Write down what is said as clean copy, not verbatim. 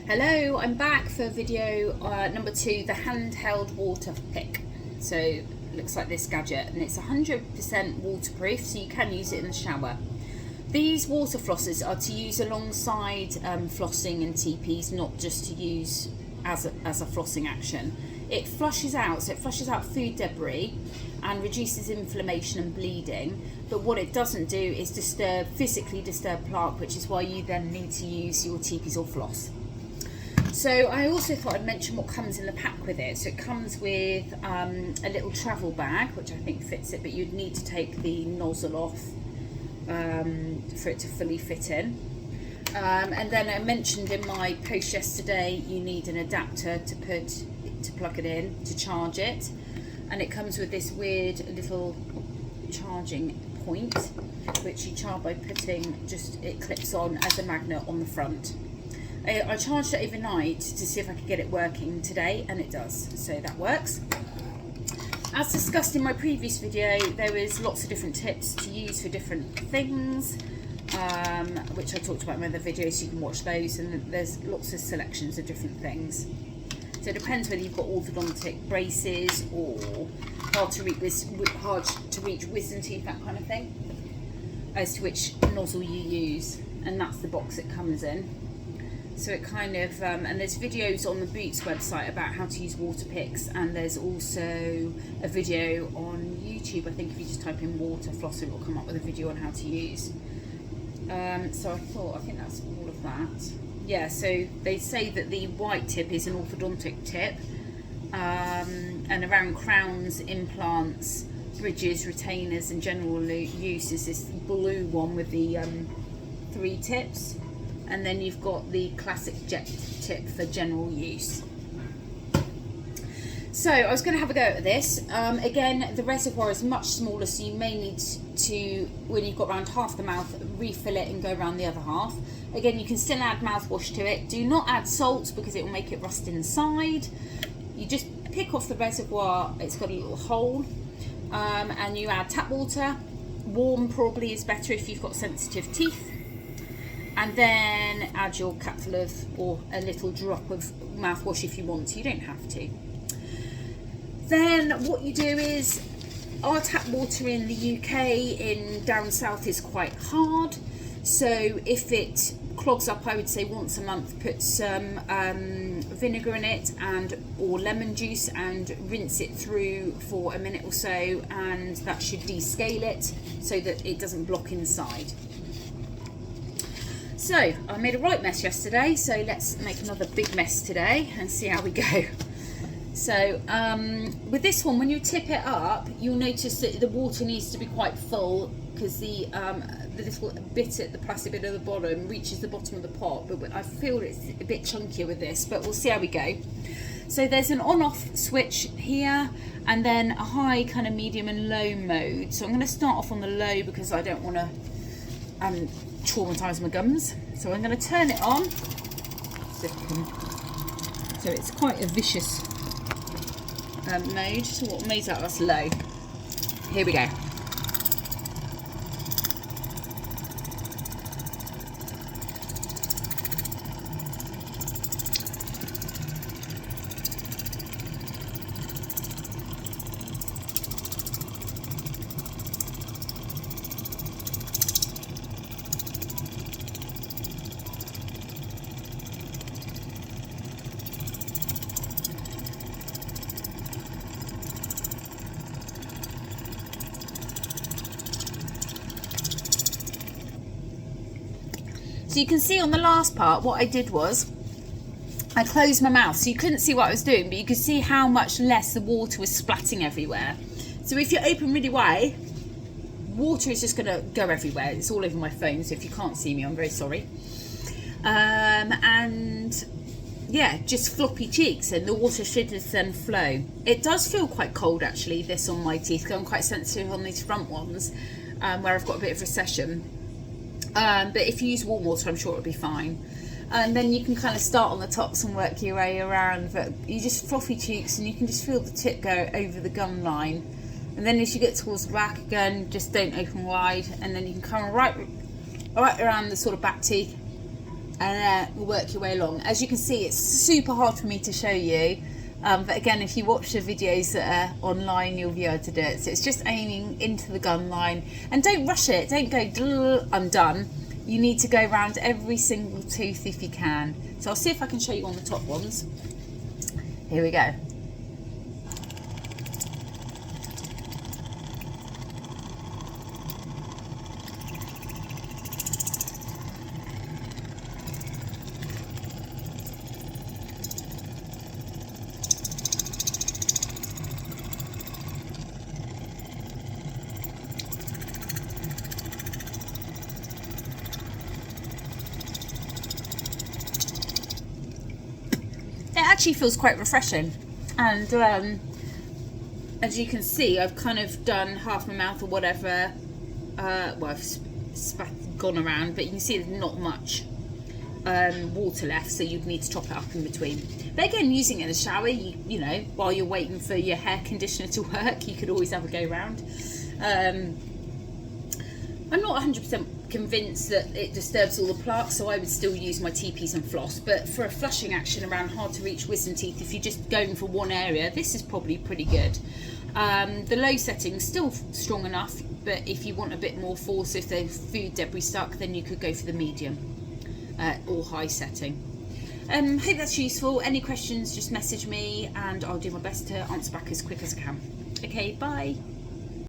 Hello, I'm back for video number 2, the handheld water pick. So it looks like this gadget, and it's 100% waterproof, so you can use it in the shower. These water flossers are to use alongside flossing and TPs, not just to use as a flossing action. It flushes out, so it flushes out food debris and reduces inflammation and bleeding. But what it doesn't do is physically disturb plaque, which is why you then need to use your TPs or floss. So I also thought I'd mention what comes in the pack with it. So it comes with a little travel bag, which I think fits it, but you'd need to take the nozzle off for it to fully fit in. And then I mentioned in my post yesterday, you need an adapter to plug it in, to charge it. And it comes with this weird little charging point, which you charge by putting it clips on as a magnet on the front. I charged it overnight to see if I could get it working today, and it does, so that works. As discussed in my previous video, there was lots of different tips to use for different things, which I talked about in my other videos, so you can watch those, and there's lots of selections of different things. So it depends whether you've got orthodontic braces or hard to reach wisdom teeth, that kind of thing, as to which nozzle you use, and that's the box it comes in. So it kind of, and there's videos on the Boots website about how to use water picks, and there's also a video on YouTube. I think if you just type in water flosser, it will come up with a video on how to use. So I think that's all of that. Yeah, so they say that the white tip is an orthodontic tip, and around crowns, implants, bridges, retainers, and general use is this blue one with the 3 tips. And then you've got the classic jet tip for general use. So I was going to have a go at this. Again, the reservoir is much smaller, so you may need to, when you've got around half the mouth, refill it and go around the other half. Again, you can still add mouthwash to it. Do not add salt because it will make it rust inside. You just pick off the reservoir, it's got a little hole, and you add tap water. Warm probably is better if you've got sensitive teeth. And then add your capful or a little drop of mouthwash if you want to. You don't have to. Then what you do is, our tap water in the UK, down south, is quite hard. So if it clogs up, I would say once a month, put some vinegar in it or lemon juice and rinse it through for a minute or so, and that should descale it so that it doesn't block inside. So I made a right mess yesterday, so let's make another big mess today and see how we go. So with this one, when you tip it up, you'll notice that the water needs to be quite full, because the little bit at the plastic bit at the bottom reaches the bottom of the pot, but I feel it's a bit chunkier with this, but we'll see how we go. So there's an on-off switch here, and then a high, kind of medium and low mode. So I'm going to start off on the low because I don't want to traumatise my gums. So I'm going to turn it on. So it's quite a vicious mode. So what mode's that? That's low. Here we go. So you can see on the last part, what I did was I closed my mouth, so you couldn't see what I was doing, but you could see how much less the water was splatting everywhere. So if you open really wide, water is just going to go everywhere. It's all over my phone, so if you can't see me, I'm very sorry. And yeah, just floppy cheeks, and the water should just then flow. It does feel quite cold actually, this on my teeth, because I'm quite sensitive on these front ones, where I've got a bit of recession. But if you use warm water, I'm sure it'll be fine. And then you can kind of start on the tops and work your way around, but you just floppy cheeks, and you can just feel the tip go over the gum line. And then as you get towards the back again, just don't open wide, and then you can come right around the sort of back teeth and work your way along. As you can see, it's super hard for me to show you, but again, if you watch the videos that are online, you'll be able to do it. So it's just aiming into the gun line, and don't rush it. Don't go, I'm done. You need to go around every single tooth if you can. So I'll see if I can show you on the top ones. Here we go. It actually feels quite refreshing, and as you can see, I've kind of done half my mouth or whatever. Well, I've gone around, but you can see there's not much water left, so you'd need to top it up in between. But again, using it in the shower, you know, while you're waiting for your hair conditioner to work, you could always have a go round. I'm not 100% convinced that it disturbs all the plaques, so I would still use my TPs and floss. But for a flushing action around hard to reach wisdom teeth, if you're just going for one area, this is probably pretty good. The low setting's still strong enough, but if you want a bit more force, if there's food debris stuck, then you could go for the medium or high setting. Hope that's useful. Any questions, just message me and I'll do my best to answer back as quick as I can. Okay, bye.